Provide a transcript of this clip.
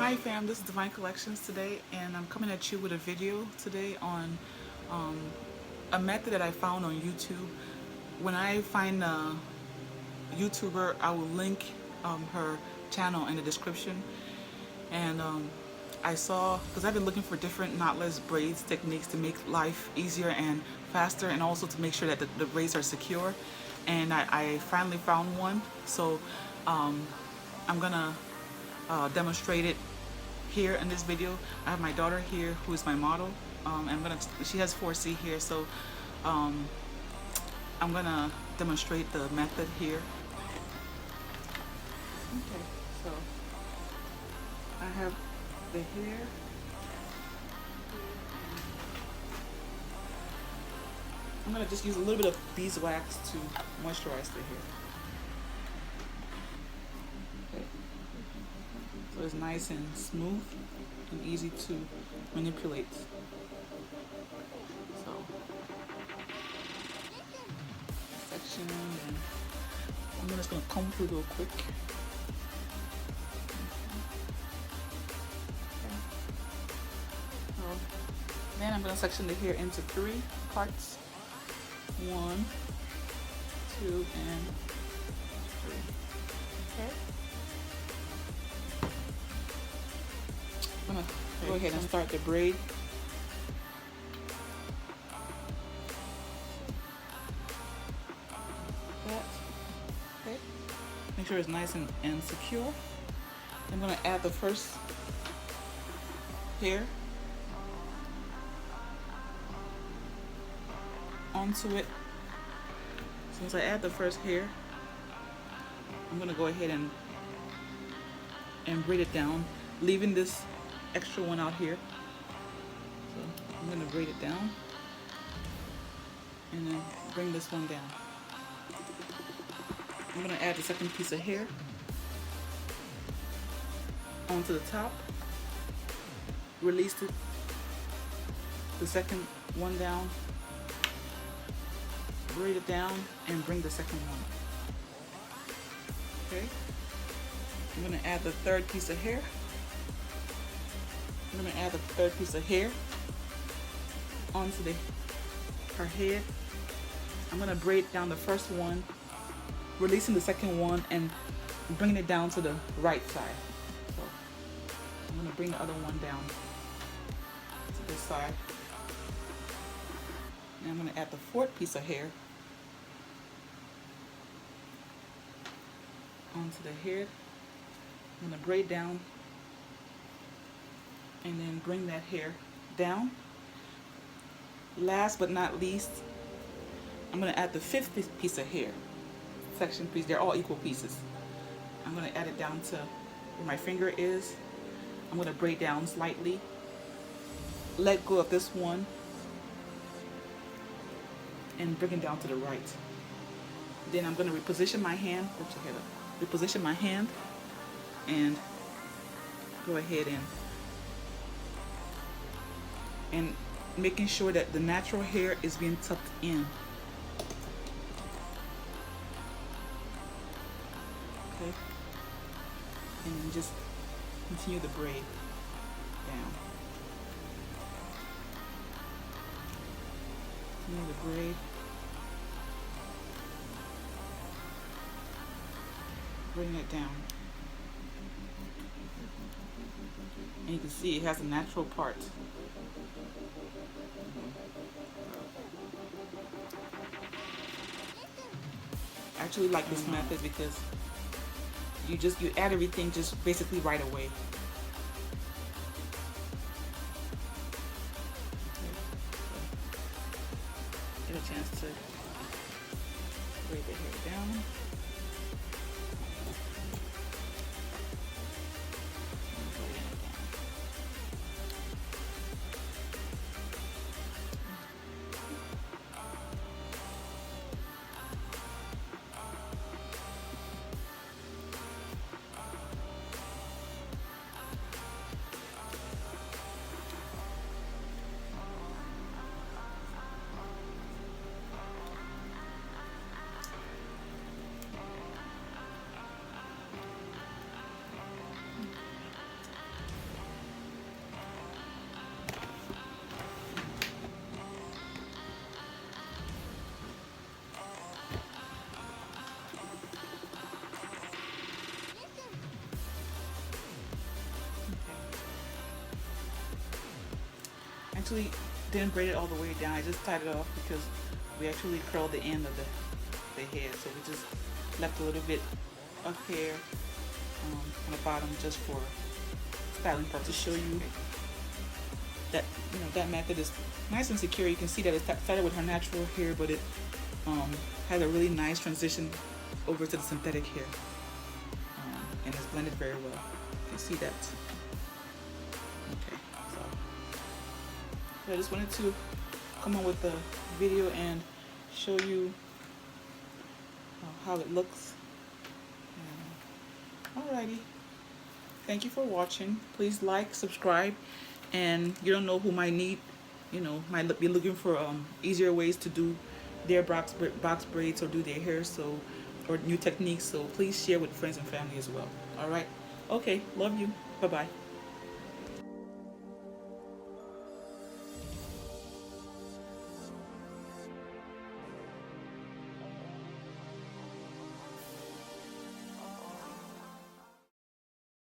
Hi fam, this is Divine Collections today, and I'm coming at you with a video today on a method that I found on YouTube. When I find a YouTuber, I will link her channel in the description. And I saw, because I've been looking for different knotless braids techniques to make life easier and faster, and also to make sure that the braids are secure. And I finally found one, so I'm gonna demonstrate it here in this video. I have my daughter here who is my model. She has 4C here, so I'm gonna demonstrate the method here. Okay, so I have the hair. I'm gonna just use a little bit of beeswax to moisturize the hair. Okay. So it's nice and smooth and easy to manipulate. So section, and I'm just gonna comb through real quick. So then I'm gonna section the hair into 3 parts. 1, 2, and 3. Okay. I'm gonna go ahead and start the braid. Okay. Make sure it's nice and secure. I'm gonna add the first hair onto it. Since I add the first hair, I'm gonna go ahead and braid it down, leaving this extra one out here. So I'm gonna braid it down and then bring this one down. I'm gonna add the second piece of hair onto the top, release the second one down, braid it down, and bring the second one. Okay. I'm gonna add the third piece of hair. I'm gonna add the third piece of hair onto her head. I'm gonna braid down the first one, releasing the second one and bringing it down to the right side. So I'm gonna bring the other one down to this side. And I'm gonna add the fourth piece of hair onto the head. I'm gonna braid down and then bring that hair down. Last but not least, I'm gonna add the fifth piece of hair, section piece. They're all equal pieces. I'm gonna add it down to where my finger is. I'm gonna braid down slightly, let go of this one, and bring it down to the right. Then I'm gonna reposition my hand. Reposition my hand and go ahead and making sure that the natural hair is being tucked in. Okay, and then just continue the braid down. Continue the braid. Bring it down. And you can see it has a natural part. I actually like this method because you add everything just basically right away. Get a chance to braid the hair down. actually didn't braid it all the way down. I just tied it off because we actually curled the end of the head, so we just left a little bit of hair on the bottom just for styling purposes, to show you that that method is nice and secure. You can see that it started with her natural hair, but it has a really nice transition over to the synthetic hair, and it's blended very well. You can see that. Okay, so I just wanted to come on with the video and show you how it looks. Alrighty, thank you for watching. Please like, subscribe, and you don't know who might need, might be looking for easier ways to do their box braids or do their hair, so, or new techniques. So please share with friends and family as well. All right, okay, love you. Bye bye.